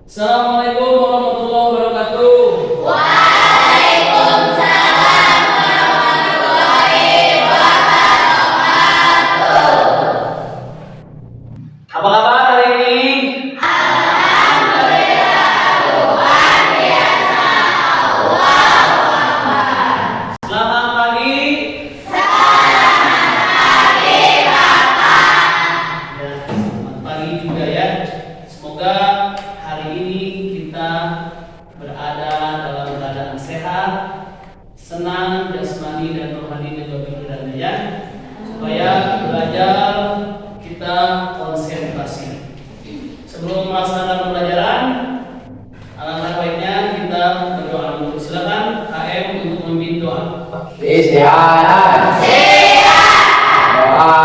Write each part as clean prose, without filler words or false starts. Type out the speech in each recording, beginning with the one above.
Assalamualaikum warahmatullahi wabarakatuh. Waalaikumsalam warahmatullahi wabarakatuh. Apa kabar hari ini? Alhamdulillah, luar biasa. Allahu Akbar. Selamat pagi. Selamat pagi, Bapak. Ya, selamat pagi juga ya. Semoga hari ini kita berada dalam keadaan sehat, senang jasmani dan rohani dan pikirannya ya. Supaya belajar kita konsentrasi. Sebelum melaksanakan pembelajaran, alangkah baiknya kita berdoa dulu. Silakan KM untuk memimpin doa. Istirahat. Doa.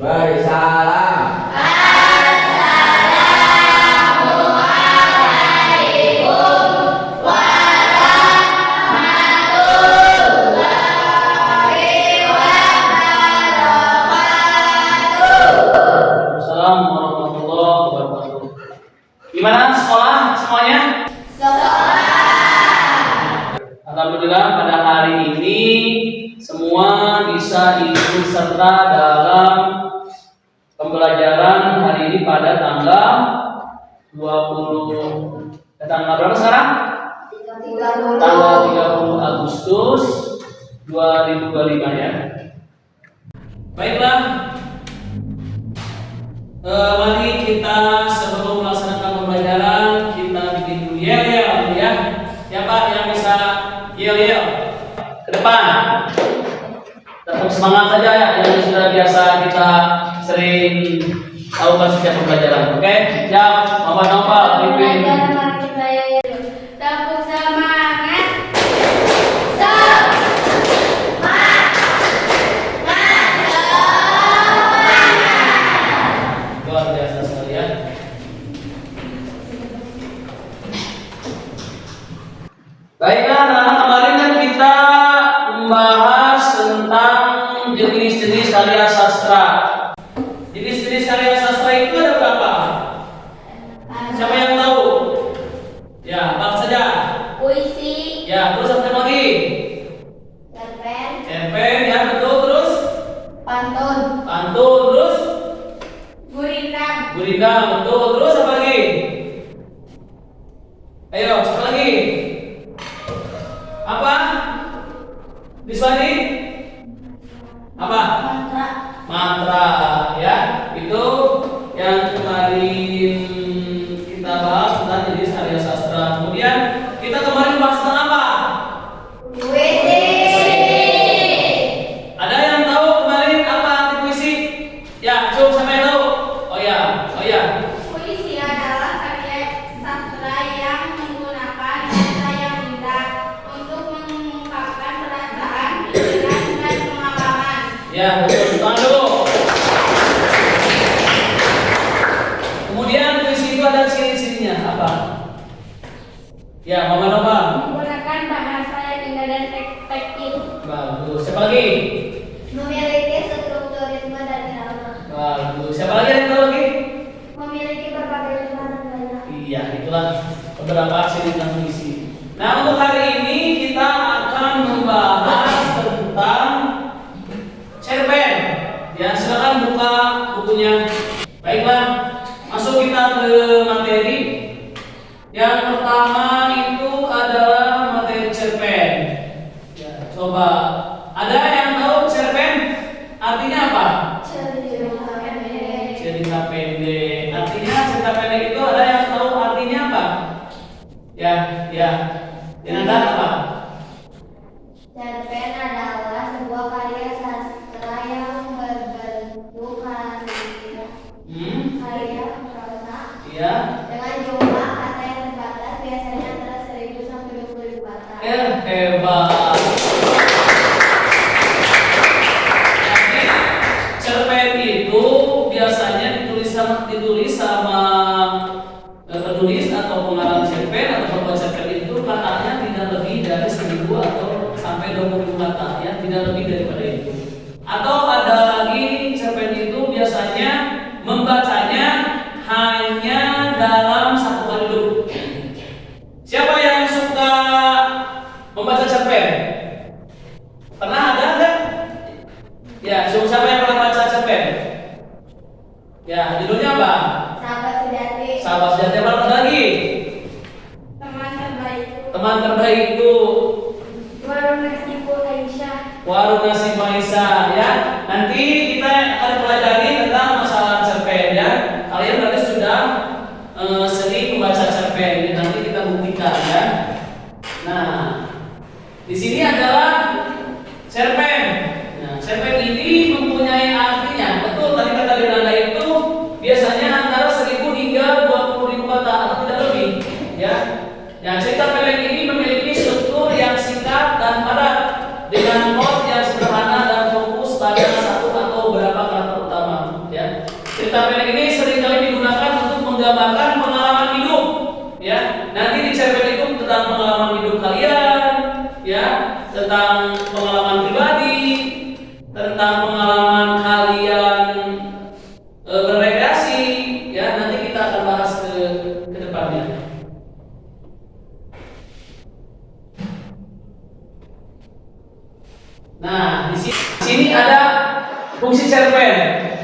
Bersalam. Assalamualaikum warahmatullahi wabarakatuh. Gimana sekolah semuanya? Alhamdulillah pada hari ini semua bisa ikut serta dalam pembelajaran hari ini pada tanggal 20 tanggal berapa sekarang? Tanggal 30 Agustus 2025 ya. Baiklah. Mari kita sebelum melaksanakan pembelajaran kita bikin dulu yel ya. Siapa yang bisa yel ke depan? Tetap semangat saja ya, yang sudah biasa kita sering lakukan setiap pembelajaran. Oke, siap. Nopal pimpin. Tepuk semangat. Luar biasa sekali ya. Baiklah, anak-anak, kemarin kan kita membahas tentang jenis-jenis karya sastra. Jenis-jenis karya sastra itu ada berapa? Siapa yang tahu? Ya, apa saja? Puisi, Ya, terus apa lagi? cerpen, Cerpen, ya betul. Terus pantun, pantun, terus gurita, gurita, betul. Terus apa lagi? Ayo, siapa lagi? Apa? Biswani? Apa? mantra, Mantra, ya. Itu yang kemarin kita bahas tentang jenis karya sastra. Kemudian kita kemarin bahas tentang apa? puisi, Ada yang tahu kemarin apa arti puisi? Ya, coba siapa yang tahu? Oh ya. puisi adalah karya sastra yang menggunakan bahasa yang indah untuk mengungkapkan perasaan, Ya, betul. Tangan dulu. Kemudian puisi itu ada ciri-cirinya apa? Ya, Mama Nova. Menggunakan bahasa yang indah dan efektif. Bagus. Siapa lagi? Memiliki struktur ritme dan irama. Bagus. Siapa lagi yang tahu lagi? Memiliki berbagai ritme dan gaya. Iya, itulah beberapa ciri tentang puisi. Nah, untuk hari ini kita akan membahas tentang cerpen. Ya, silakan buka bukunya. Baiklah, masuk kita ke materi. Yang pertama itu adalah materi cerpen. Ya, coba ada yang tahu cerpen artinya apa? Cerita pendek. Artinya cerita pendek itu ada yang tahu artinya apa? Ya. Dinanda apa? Cerpen adalah sebuah karya sastra yang berbentuk karya prosa Iya. dengan jumlah kata yang terbatas, biasanya antara 1.000 sampai 20.000 kata. Hebat. Jadi cerpen itu biasanya ditulis sama penulis atau pengarang cerpen atau pembuat cerpen itu katanya tidak lebih dari 1.000 atau sampai 20.000 kata, ya, tidak lebih daripada itu. Atau ada lagi cerpen itu biasanya membacanya hanya dalam satu kali duduk. Siapa yang suka membaca cerpen? Pernah ada nggak? Ya, siapa yang pernah baca cerpen? Ya, judulnya apa? Sahabat sejati. Sahabat sejati. Apa lagi? Teman terbaik. Teman terbaikku. Warung nasi Bu Aisyah. Warung nasi Maisa, ya. Nanti kita akan pelajari tentang masalah cerpen, ya. Kalian berarti sudah sering membaca cerpen. Ini nanti kita buktikan, ya. Nah, di sini adalah cerpen. Nah, cerpen ini mempunyai artinya. Betul tadi kata Dinanda itu biasanya antara 1.000 hingga 20.000 kata atau tidak lebih, ya. Ya, cerita pendek ini memiliki struktur yang singkat dan padat dengan plot yang sederhana dan fokus pada satu atau beberapa karakter utama, ya. Cerita pendek ini seringkali digunakan untuk menggambarkan pengalaman hidup, ya. Nanti di cerpen itu tentang pengalaman hidup kalian, ya, tentang pengalaman pribadi, tentang pengalaman kalian berrekreasi, ya. Nanti kita akan bahas ke depannya. Nah, di sini ada fungsi cerpen,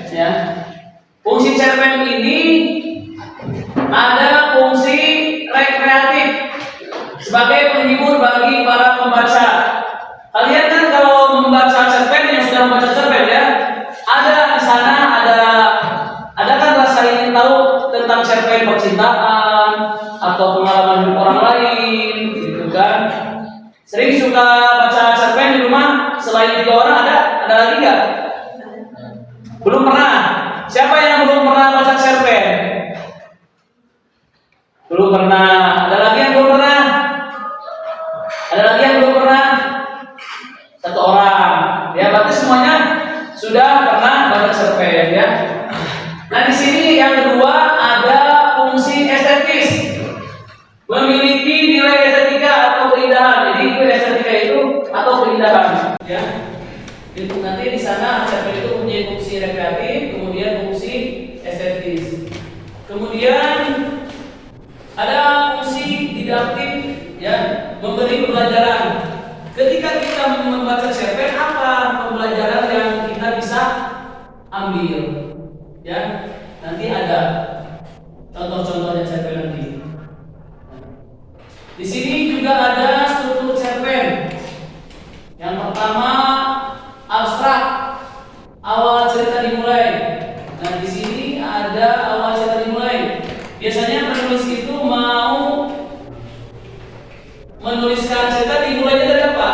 ya. Fungsi cerpen ini ada fungsi rekreatif sebagai penghibur bagi para pembaca. Kalian kan kalau membaca cerpen, yang sudah membaca cerpen, ya, ada di sana ada kan rasa ingin tahu tentang cerpen percintaan atau pengalaman hidup orang lain, gitu kan? Sering suka baca cerpen di rumah selain 3 orang, ada lagi nggak? Belum pernah. Siapa yang belum pernah baca cerpen? Belum pernah. Ada lagi yang belum pernah? Ada lagi yang belum pernah? 1 orang. Ya, berarti semuanya sudah pernah baca cerpen, ya. Nah, di sini yang kedua ada fungsi estetis. Memiliki nilai estetika atau keindahan. Jadi nilai estetika itu atau keindahan, ya. Itu nanti di sana cerpen itu punya fungsi rekreatif, kemudian fungsi estetis. Kemudian ada fungsi didaktik, ya, memberi pembelajaran. Ketika kita membaca cerpen, apa pembelajaran yang kita bisa ambil, ya. Nanti ada contoh-contohnya cerpen nanti. Di sini juga ada struktur cerpen. Yang pertama abstrak, awal cerita dimulai. Nah, di sini ada awal cerita dimulai. Biasanya penulis itu mau menuliskan cerita dimulainya dari apa?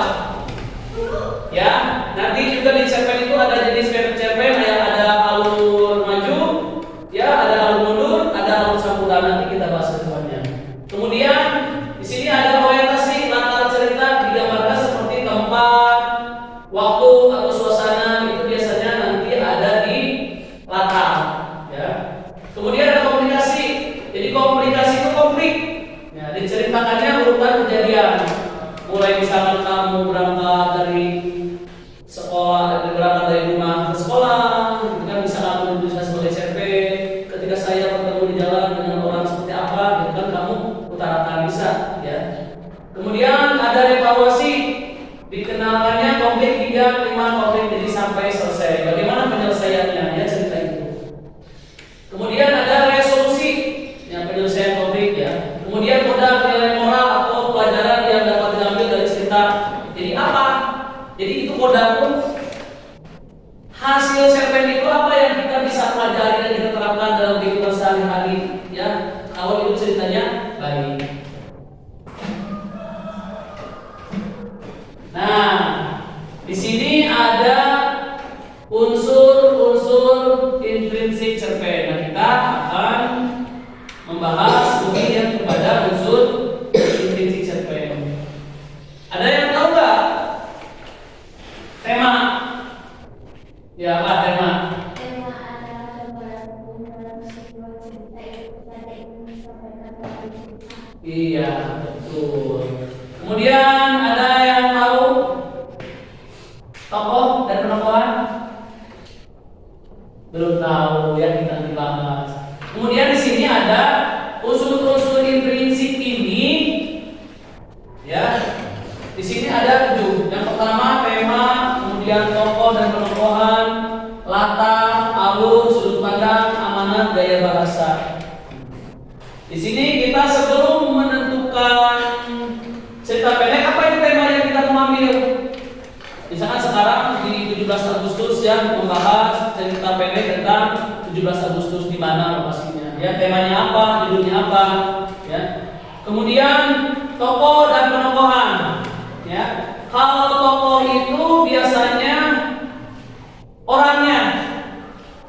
Ya, nanti juga di cerpen itu ada jenis cerpen, ada alur maju, ya, ada alur mundur, ada alur sambutan. Nanti kita bahas Jadi apa? Jadi itu kodaku. Hasil cerpen itu apa yang kita bisa pelajari dan kita terapkan dalam kehidupan sehari-hari, ya? Kalau itu ceritanya baik. Nah, di sini ada unsur-unsur intrinsik cerpen. Nah, kita akan membahas lebih yang kepada unsur intrinsik cerpen. Ada yang tahu nggak tema? Ya, apa tema? Tema adalah bergabung dalam sebuah cerita yang pada ingin disampaikan kepada kita. Iya, betul. Kemudian ada yang tahu tokoh dan penokohan? Belum tahu, ya kita nanti bahas. Kemudian di sini ada unsur-unsur intrinsik ini, ya. Di sini ada 7. Yang pertama tema, kemudian tokoh dan penokohan, latar, alur, sudut pandang, amanat, gaya bahasa. Di sini kita sebelum menentukan cerita pendek, apa itu tema yang kita mau ambil? Misalkan sekarang di 17 Agustus yang membahas cerita pendek tentang 17 Agustus di mana lokasinya, ya, temanya apa, judulnya apa, ya. Kemudian tokoh dan penokohan, ya. Kalau tokoh itu biasanya orangnya,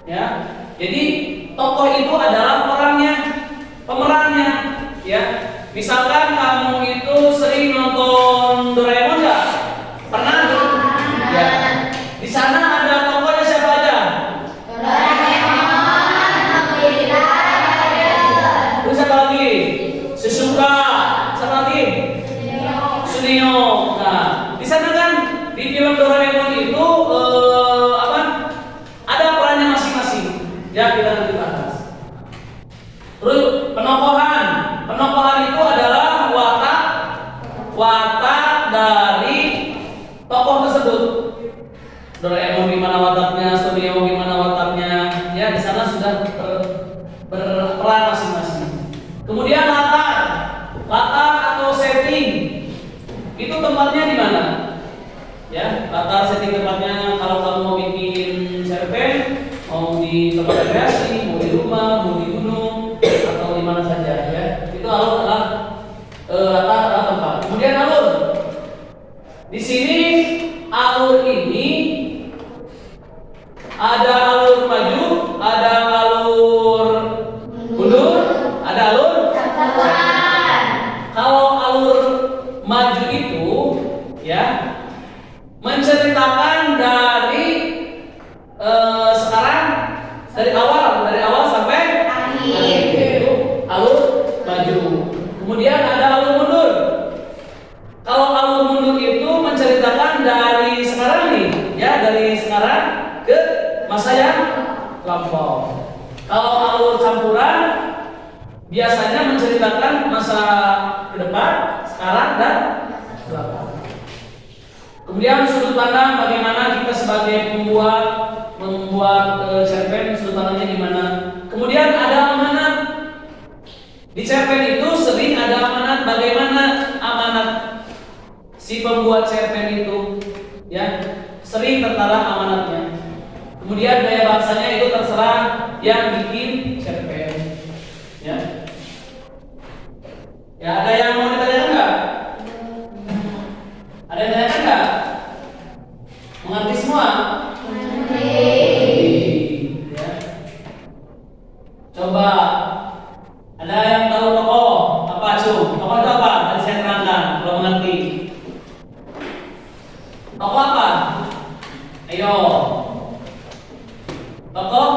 ya. Jadi tokoh itu adalah orangnya, pemerannya, ya. Misalkan kamu itu sering nonton Doraemon nggak? Pernah? Ya. Di sana ada tokohnya siapa aja? Terus siapa lagi? Shizuka. Siapa lagi? Sunio. Nah, di sana kan di film Doraemon itu apa? Ada perannya masing-masing. Ya, kita nanti bahas. Terus penokohan. Penokohan itu adalah watak dari tokoh tersebut. Doraemon gimana wataknya, Sunio gimana wataknya, ya di sana sudah berperan masing-masing. Kemudian latar atau setting itu tempatnya di mana? Ya, latar setting tempatnya kalau kamu mau bikin cerpen, mau di tempat rekreasi, mau di rumah, mau di gunung, atau di mana saja, ya. Itu alur adalah latar adalah tempat. Kemudian alur. Di sini alur ini ada alur maju, ada alur mundur, ada alur belakang. Kalau alur maju itu, ya, menceritakan dari sekarang, dari awal sampai akhir. Itu alur maju. Kemudian ada alur mundur. Kalau alur mundur itu menceritakan dari sekarang nih, ya, dari sekarang ke masa yang lampau. Kalau alur campuran biasanya menceritakan masa ke depan, sekarang dan belakang. Kemudian sudut pandang, bagaimana kita sebagai membuat cerpen, sudut pandangnya gimana. Kemudian ada amanat. Di cerpen itu sering ada amanat, bagaimana amanat si pembuat cerpen itu, ya, sering tertara amanatnya. Kemudian gaya bahasanya itu terserah yang bikin cerpen, ya. Ya, ada yang mau ditanyakan nggak? Ada yang tanyakan nggak? Mengerti semua? Ya. Coba, ada yang tahu tokoh apa, Cu? Tokoh itu apa? Tadi saya terangkan, kalau mengerti. Tokoh apa? Ayo. Tokoh?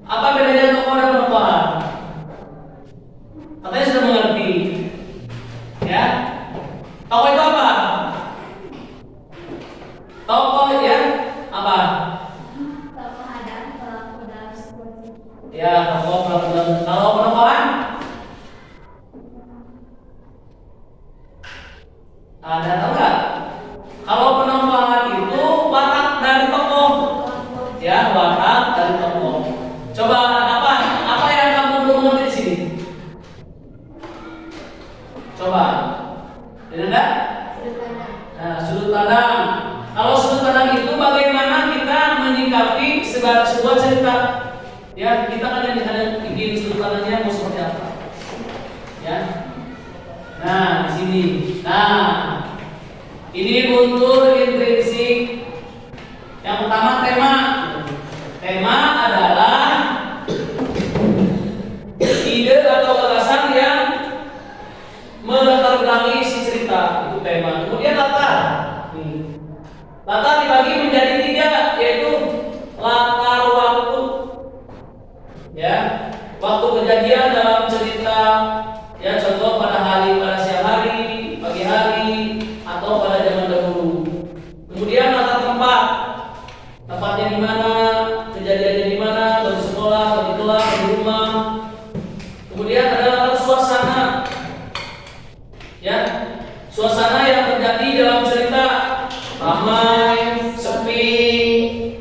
Apa bedanya tokoh dan penokohan? Katanya sudah mengerti. Ya. Tokoh itu apa? Tokoh ya apa? Tokoh ada pelaku dalam sebuah cerita. Ya, tokoh pelaku dalam. Kalau penokohan? Ada tahu nggak? Kalau penokohan itu watak dari tokoh. Ya, watak dari tokoh. Coba apa yang kamu belum mengerti di sini? Coba. Tidak ada? Nah, sudut pandang. Kalau sudut pandang itu bagaimana kita menyikapi sebuah cerita? Ya, kita kan ada bikin sudut pandangnya mau seperti apa? Ya. Nah, di sini. Nah, ini unsur intrinsik. Yang pertama tema. Tema adalah ide atau gagasan yang melatar belakangi si cerita, itu tema. Kemudian latar. Latar dibagi menjadi 3, yaitu latar waktu. Ya, waktu kejadian dalam cerita. Ya, contoh pada siang hari, pagi hari, atau pada zaman dahulu. Kemudian latar tempat. Tempatnya di mana, kejadiannya di mana, di sekolah, di kelas, di rumah. Kemudian ada latar suasana. Ya, suasana yang terjadi dalam cerita, ramai, sepi,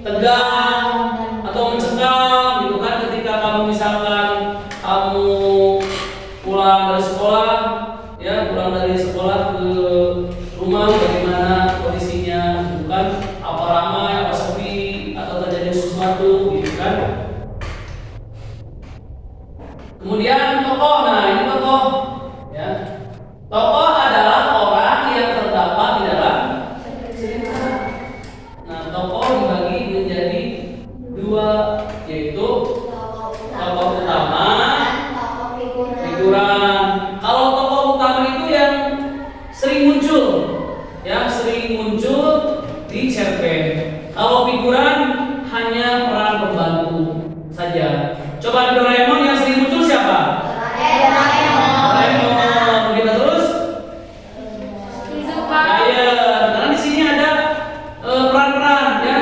tegang, atau mencekam, gitu kan? Ketika kamu misalkan kamu pulang dari sekolah, ya pulang dari sekolah ke rumah, bagaimana kondisinya, bukan apa ramai, apa sepi, atau terjadi sesuatu, gitu kan? Kemudian tokoh, nah ini tokoh, ya. Tokoh adalah orang yang terdapat di dalam cerita. Nah, tokoh dibagi menjadi 2, yaitu tokoh utama, figuran. Kalau tokoh utama itu yang sering muncul, ya sering muncul di cerpen. Kalau figuran hanya peran pembantu saja. Coba di Doraemon yang sering muncul siapa? Doraemon. Kita terus? Karena di sini ada peran-peran, ya.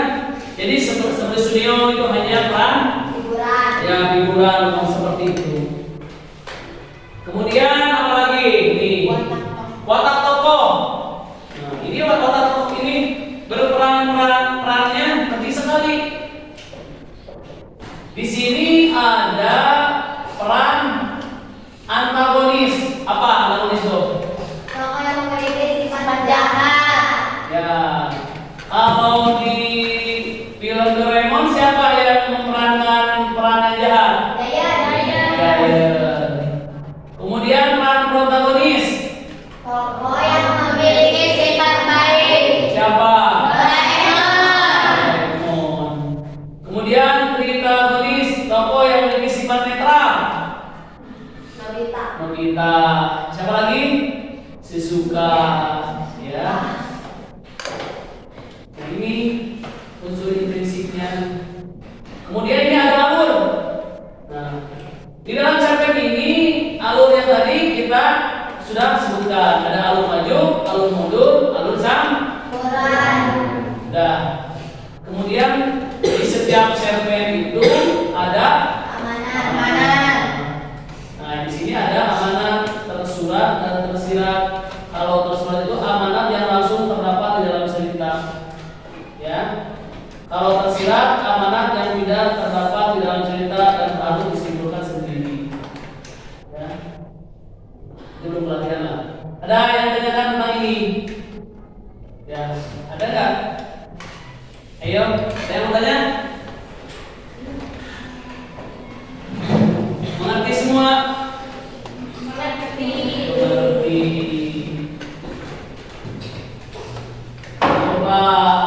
Jadi seperti Sunio itu hanya peran ya figuran seperti itu. Kemudian apa lagi? Ini watak tokoh. Nah, ini watak tokoh ini perannya penting sekali. Di sini ada peran antagonis. Apa antagonis itu? Tokoh yang memiliki sifat jahat. Ya, kalau di film Doraemon siapa yang memerankan peran yang jahat? Giant. Kemudian peran protagonis. Tokoh yang memiliki sifat baik. Siapa? Doraemon. Kemudian protagonis, tokoh yang memiliki sifat netral. Nobita. Siapa lagi? Shizuka. Ya. Nah, ini unsur intrinsiknya. Kemudian ini ada alur. Nah, di dalam cerpen ini alur yang tadi kita sudah sebutkan. Ada alur maju, alur mundur, alur campuran. Nah, kemudian di setiap cerpen itu ada amanat. Nah, di sini ada amanat tersurat dan tersirat. Kalau tersurat itu amanat yang langsung terdapat di dalam cerita. Ya. Kalau tersirat amanat yang tidak terdapat di dalam cerita dan harus disimpulkan sendiri. Ya. Itu belum pelatihan lah. Ada yang tanyakan tentang ini? Ya, ada nggak? Ayo, ada yang mau tanya? Mengerti semua? Mengerti. Coba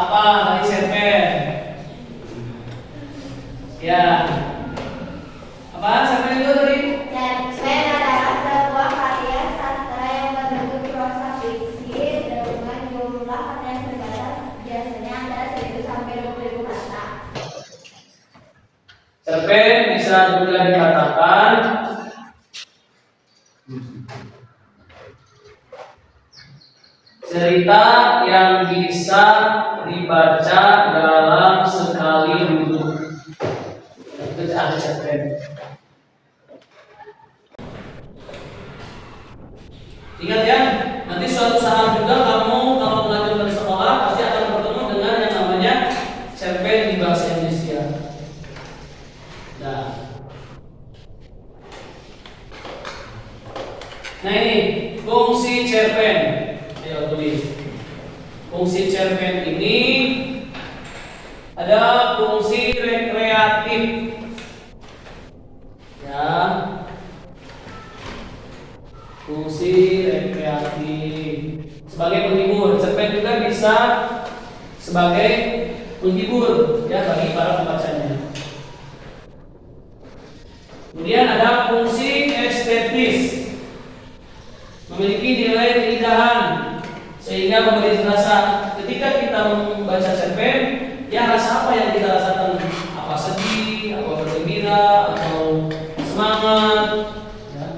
apa tadi cerpen? Ya. Apa cerpen itu tadi? Cerpen adalah sebuah karya sastra yang berbentuk prosa fiksi dengan jumlah kata yang terbatas, biasanya antara 1.000 sampai 20.000 kata. Cerpen bisa juga dikatakan cerita yang bisa dibaca dalam sekali duduk. Itu ada cerpen. Ingat ya, nanti suatu saat juga kamu kalau belajar di sekolah pasti akan bertemu dengan yang namanya cerpen di bahasa Indonesia. Nah ini fungsi cerpen. Ayo tulis. Fungsi cerpen ini ada fungsi rekreatif. Ya. Fungsi rekreatif sebagai penghibur. Cerpen juga bisa sebagai penghibur ya bagi para pembacanya. Kemudian ada fungsi estetis, memiliki nilai keindahan sehingga memberi rasa ketika kita membaca cerpen, ya rasa apa yang kita rasakan, apa sedih, apa bergembira, atau semangat. Ya.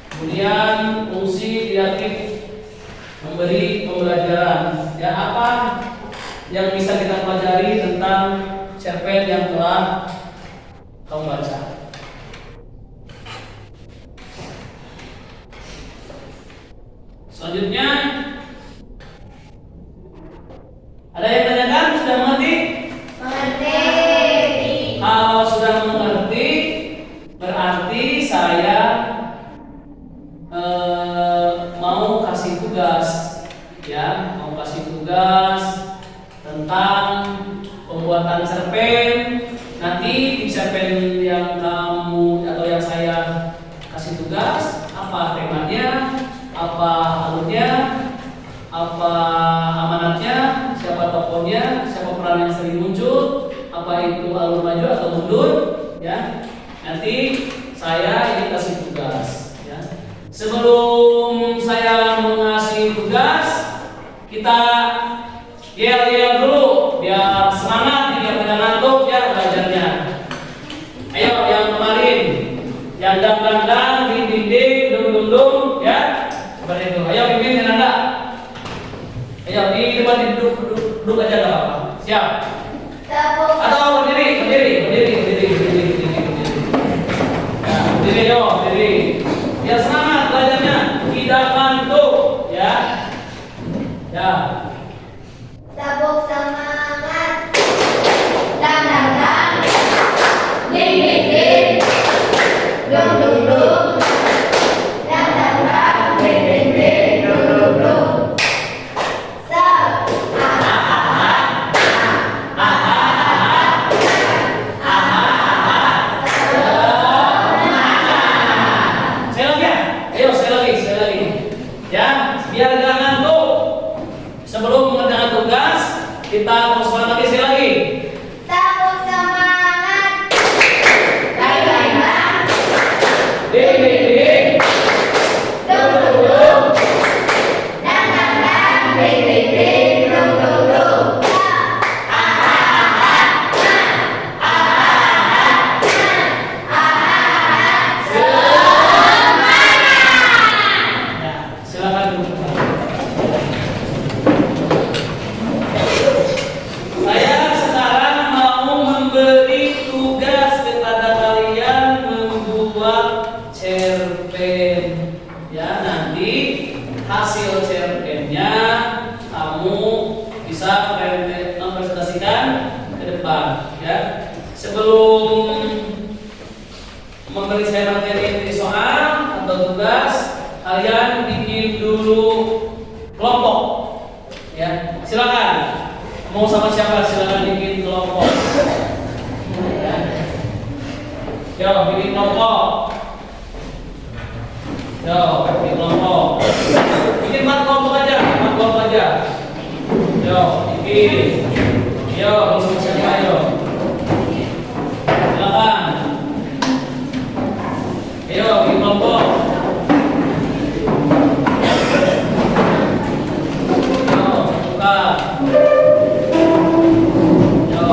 Kemudian fungsi didaktrik, memberi pembelajaran. Ya apa yang bisa kita pelajari tentang cerpen yang telah kamu baca. Selanjutnya ada yang tanyakan, sudah mengerti? Mengerti. Kalau sudah mengerti, berarti saya mau kasih tugas, ya, mau kasih tugas tentang pembuatan cerpen. Nanti di cerpen yang kamu atau yang saya kasih tugas, apa temanya, apa alurnya, apa amanatnya, siapa tokohnya, siapa peran yang sering muncul, apa itu alur maju atau mundur, ya. Nanti saya ini kasih tugas, ya. Sebelum saya mengasih tugas, kita yel-yel dulu biar semangat, biar tidak ngantuk ya belajarnya. Ayo yang kemarin, yang dang-dang di dinding, dung-dung, ya. Seperti itu. Ayo pimpin dan anda. Ayo di depan duduk aja gak apa-apa. Siap? Atau berdiri. Ya, berdiri yo, berdiri. Biar semangat belajarnya, tidak ngantuk, ya. Ya. Tepuk semangat. Dang dang dang. Ding ding ding. Dung dung dung. Dang dang dang. Ding ding ding. Dung dung dung. Sekali lagi. Ya, biar gak ngantuk. Sebelum mengerjakan tugas, kita terus lagi sekali lagi. Tepuk semangat. Bang bang bang. Ding ding ding. Dung dung dung. Dang dang dang. Ding ding ding. Dung dung dung. Ya, silakan duduk. Saya sekarang mau memberi tugas kepada kalian membuat cerpen. Ya, nanti hasil cerpennya kamu bisa presentasikan ke depan. Ya, sebelum memberi saya materi soal atau tugas, kalian bikin dulu kelompok. Ya, silakan. Mau sama siapa? Silakan bikin kelompok. Ya. Yo, bikin kelompok. Yo, bikin kelompok. Bikin 4 kelompok aja, 4 kelompok aja. Yo, bikin. Yo, sama siapa? Yo. Silakan. Ayo, bikin kelompok. Yo, buka. Yo.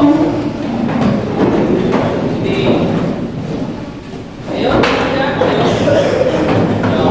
Ini. Ayo, aja. Ayo. Yo.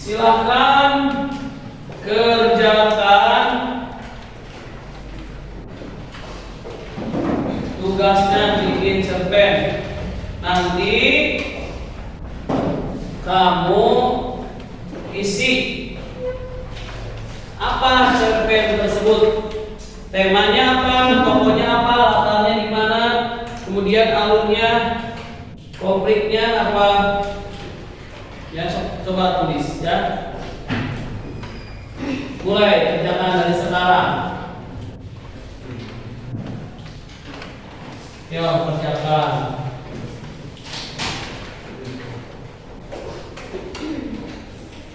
Silahkan kerjakan tugasnya, bikin cerpen. Nanti kamu isi apa cerpen tersebut, temanya apa, tokohnya apa, latarnya di mana, kemudian alurnya, konfliknya apa. Ya, coba tulis ya. Mulai kerjakan dari sekarang. Yuk kerjakan.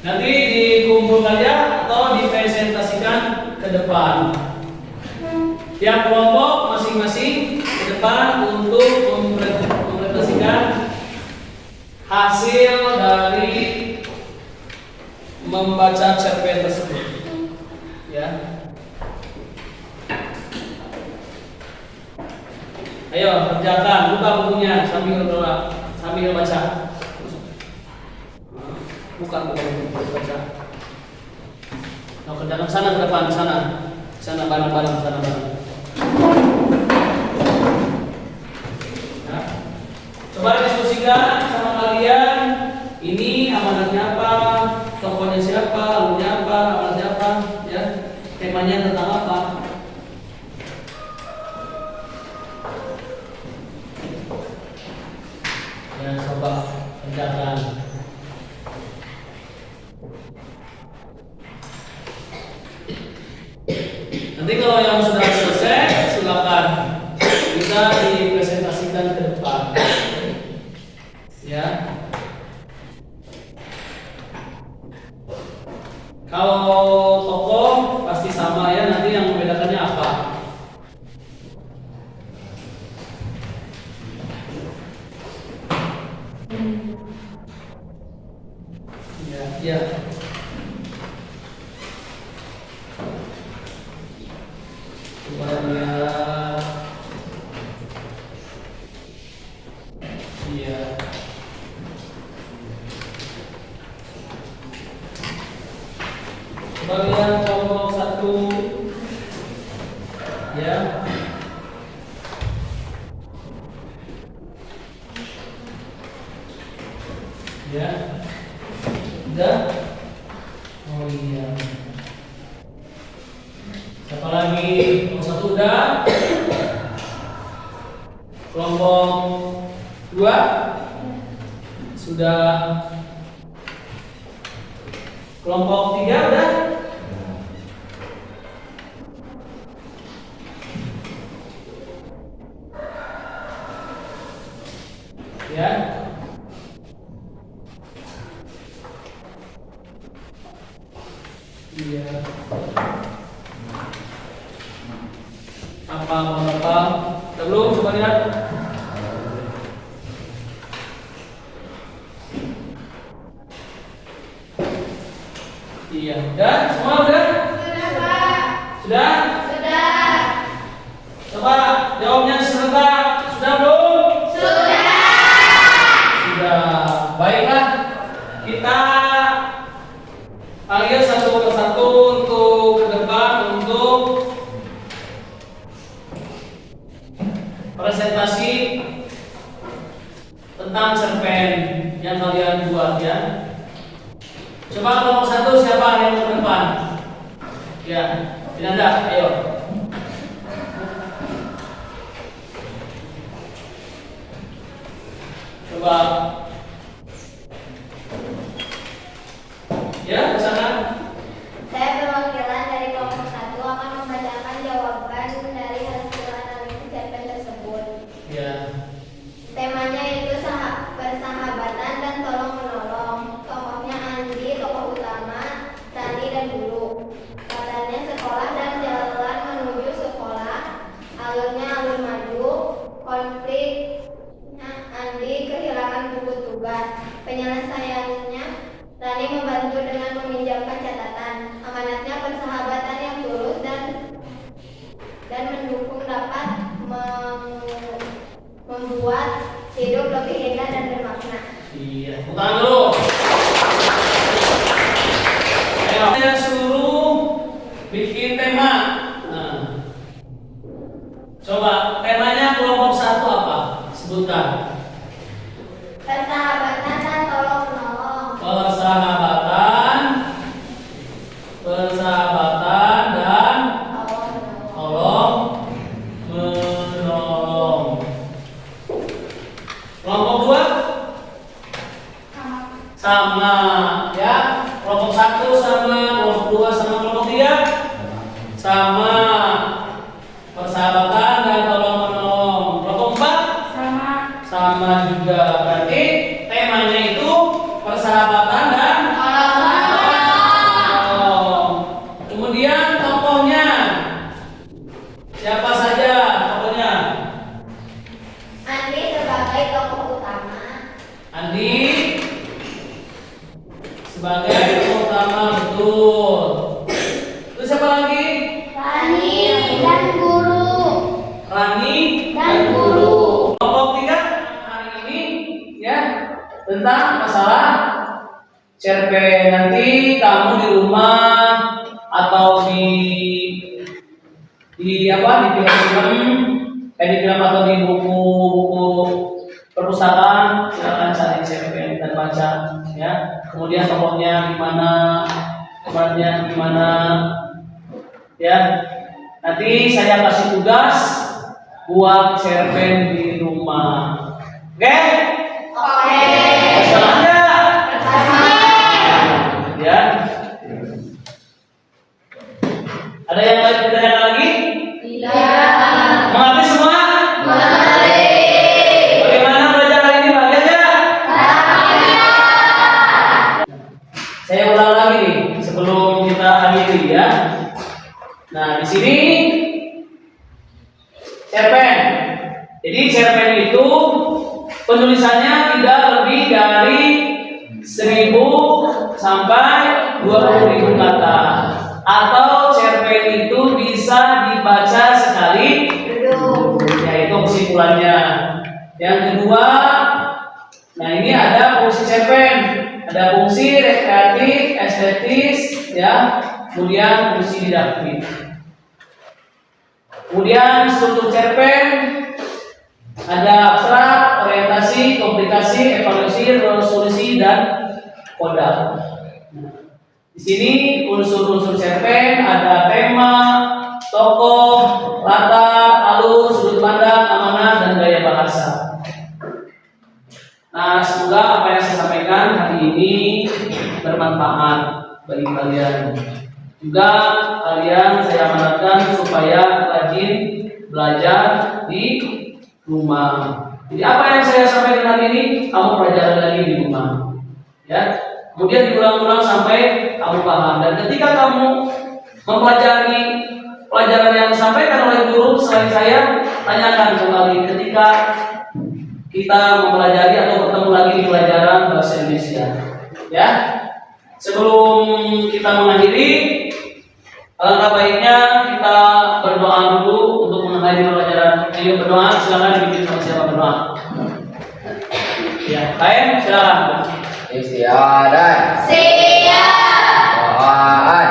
Nanti dikumpulkan ya atau dipresentasikan ke depan. Tiap kelompok masing-masing ke depan untuk mempresentasikan hasil dari membaca cerpen tersebut. Ya. Ayo kerjakan, buka bukunya sambil baca. Bukan baca. Nah, kerjakan sana ke depan, sana bareng-bareng, sana bareng. Ya. Coba diskusikan sama kalian. Ini amanatnya apa? Tokohnya siapa? Alurnya apa? Amanatnya apa? Ya. Temanya tentang apa? Ya, coba kerjakan. Nanti kalau yang sudah selesai, silakan bisa dipresentasikan ke depan. Ya. Kalau tokoh pasti sama ya, nanti yang membedakannya apa? Ya. Coba lihat. Iya. Coba lihat kelompok 1. Ya. Ya. Udah? Oh iya. Siapa lagi? Kelompok 1 udah? Kelompok 2 sudah. Kelompok 3 udah? Ya. Iya. Apa? Belum, coba lihat. Iya. Udah? Semua udah? Sudah, Pak. Sudah? Sudah. Coba jawabnya serentak. Sudah belum? Sudah. Sudah. Baiklah. Kita panggil satu persatu untuk ke depan untuk presentasi tentang cerpen yang kalian buat ya. Coba kelompok 1 siapa yang ke depan? Ya, Dinanda, ayo. Coba. Ya, ke sana. Saya perwakilan dari kelompok 1 akan membacakan jawaban dari hasil analisis cerpen tersebut. Ya. Temanya itu persahabatan dan tolong menolong. Tokohnya Andi, tokoh utama, Rani dan Guru. Latarnya sekolah dan jalan menuju sekolah. Alurnya alur maju. Konfliknya Andi kehilangan buku tugas. Penyelesaiannya Rani membantu dengan meminjamkan catatan. Amanatnya persahabatan yang tulus dan mendukung dapat membuat hidup lebih indah dan bermakna. Iya, tepuk tangan dulu. Sebutkan. Persahabatan dan tolong menolong. Persahabatan, persahabatan dan Tolong menolong. tolong menolong. Kelompok 2 sama ya. Kelompok 1 sama, kelompok 2 sama, kelompok 3 sama. Persahabatan dan tolong menolong. Kelompok 4 sama juga. Berarti temanya itu persahabatan dan tolong. Kemudian tokohnya siapa saja tokohnya? Andi sebagai tokoh utama. Andi sebagai tokoh utama, betul. Terus siapa lagi? Rani dan guru. Rani Dan guru. Kelompok 3 hari ini ya tentang masalah cerpen. Nanti kamu di rumah atau di apa di film atau di buku perpustakaan silakan cari cerpen dan baca ya. Kemudian tokohnya gimana, perannya gimana ya. Nanti saya kasih tugas buat cerpen di rumah. Oke? Oke. Masalah enggak? Ya. Ada yang lain ditanyakan lagi? Tidak. Mengerti semua? Bagaimana belajar hari ini? Bahagia enggak? Saya ulang lagi nih sebelum kita akhiri ya. Nah, di sini cerpen. Jadi cerpen itu penulisannya tidak lebih dari 1.000 sampai 20.000 kata. Atau cerpen itu bisa dibaca sekali. Ya, itu kesimpulannya. Yang kedua, nah ini ada fungsi cerpen. Ada fungsi rekreatif, estetis, ya. Kemudian fungsi didaktik. Kemudian struktur cerpen ada abstrak, orientasi, komplikasi, evaluasi, resolusi, dan koda. Di sini unsur-unsur cerpen ada tema, tokoh, latar, alur, sudut pandang, amanah, dan gaya bahasa. Nah, semoga apa yang saya sampaikan hari ini bermanfaat bagi kalian. Juga kalian saya amanatkan supaya rajin belajar di rumah. Jadi apa yang saya sampaikan hari ini kamu pelajari lagi di rumah, ya. Kemudian diulang-ulang sampai kamu paham. Dan ketika kamu mempelajari pelajaran yang disampaikan oleh guru selain saya, tanyakan kembali ketika kita mempelajari atau bertemu lagi di pelajaran bahasa Indonesia. Ya, sebelum kita mengakhiri, alangkah baiknya kita berdoa dulu untuk mengakhiri pelajaran. Ayo berdoa, silakan dipimpin sama siapa berdoa. Ya, baik, silakan. Istiadat. Siap. Doaan.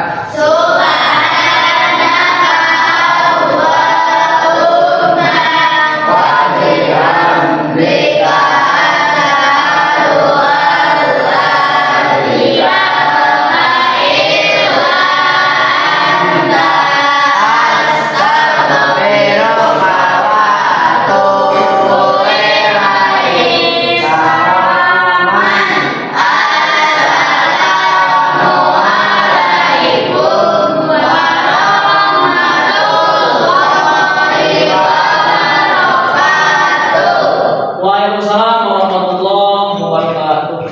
Waalaikumsalam warahmatullahi wabarakatuh.